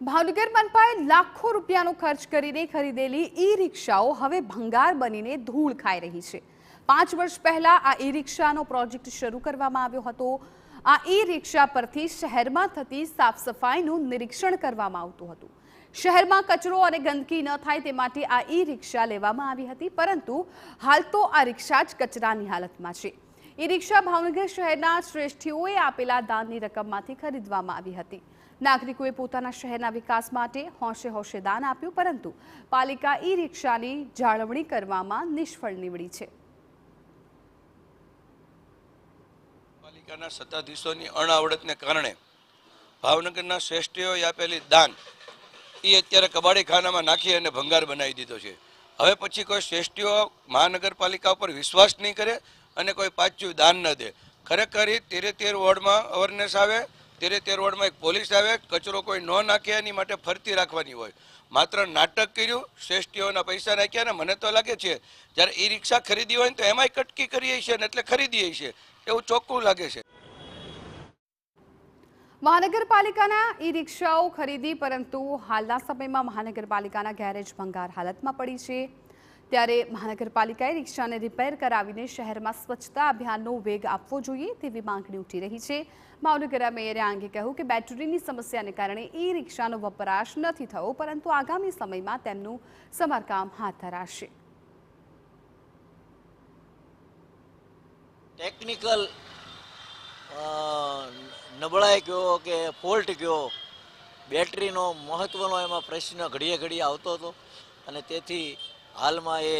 ભાવનગર મનપાએ લાખો રૂપિયાનો ખર્ચ કરીને ખરીદેલી ઈ-રિક્ષાઓ હવે ભંગાર બનીને ધૂળ ખાઈ રહી છે। 5 વર્ષ પહેલા આ ઈ-રિક્ષાનો પ્રોજેક્ટ શરૂ કરવામાં આવ્યો હતો। આ ઈ-રિક્ષા પરથી શહેરમાં થતી સાફ સફાઈનું નિરીક્ષણ કરવામાં આવતું હતું। શહેરમાં કચરો અને ગંદકી ન થાય તે માટે આ ઈ-રિક્ષા લેવામાં આવી હતી, પરંતુ હાલ તો આ રિક્ષા જ કચરાની હાલતમાં છે। ઈ-રિક્ષા ભાવનગર શહેરના શ્રેષ્ઠીઓએ આપેલા દાનની રકમમાંથી ખરીદવામાં આવી હતી। નાગરિકોએ પોતાના શહેરના વિકાસ માટે હોંશે હોંશે દાન આપ્યું, પરંતુ પાલિકા ઈ-રિક્ષાની જાળવણી કરવામાં નિષ્ફળ નીવડી છે। પાલિકાના સત્તાધીશોની અણાવડતને કારણે ભાવનગરના શ્રેષ્ઠીઓએ આપેલી દાન એ અત્યારે કબાડીખાનામાં નાખી અને ભંગાર બનાવી દીધો છે। હવે પછી કોઈ શ્રેષ્ઠીઓ મહાનગરપાલિકા ઉપર વિશ્વાસ નહીં કરે અને કોઈ પાછું દાન ન દે। ખરેખર 13 વોર્ડમાં અવેરનેસ આવે, 13 વોર્ડમાં એક પોલીસ આવે, કચરો કોઈ ન નાખે એની માટે ફરતી રાખવાની હોય। માત્ર નાટક કર્યું, શ્રેષ્ઠીઓના પૈસા નાખ્યા, ને મને તો લાગે છે જ્યારે ઈ રિક્ષા ખરીદી હોય ને તો એમાંય કટકી કરીએ છીએ ને એટલે ખરીદીએ છીએ એવું ચોખ્ખું લાગે છે। મહાનગરપાલિકાના ઈ-રિક્ષાઓ ખરીદી, પરંતુ હાલના સમયમાં મહાનગરપાલિકાના ગેરેજ ભંગાર હાલતમાં પડી છે। ત્યારે મહાનગરપાલિકાએ રિક્ષાને રિપેર કરાવીને શહેરમાં સ્વચ્છતા અભિયાનનો વેગ આપવો જોઈએ તેવી માંગણી ઉઠી રહી છે। ભાવનગરના મેયરે આ અંગે કહ્યું કે બેટરીની સમસ્યાને કારણે ઈ-રિક્ષાનો વપરાશ નથી થયો, પરંતુ આગામી સમયમાં તેમનું સમારકામ હાથ ધરાશે। ટેકનિકલ નબળાઈ કયો કે ફોલ્ટ કયો, બેટરીનો મહત્ત્વનો એમાં પ્રશ્ન ઘડીએ ઘડીએ આવતો હતો અને તેથી હાલમાં એ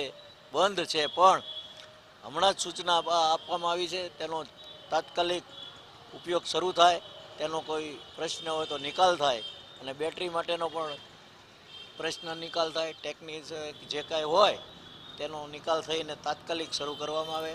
બંધ છે। પણ હમણાં જ સૂચના આપવામાં આવી છે, તેનો તાત્કાલિક ઉપયોગ શરૂ થાય, તેનો કોઈ પ્રશ્ન હોય તો નિકાલ થાય અને બેટરી માટેનો પણ પ્રશ્ન નિકાલ થાય। ટેકનિક જે કાંઈ હોય તેનો નિકાલ થઈને તાત્કાલિક શરૂ કરવામાં આવે।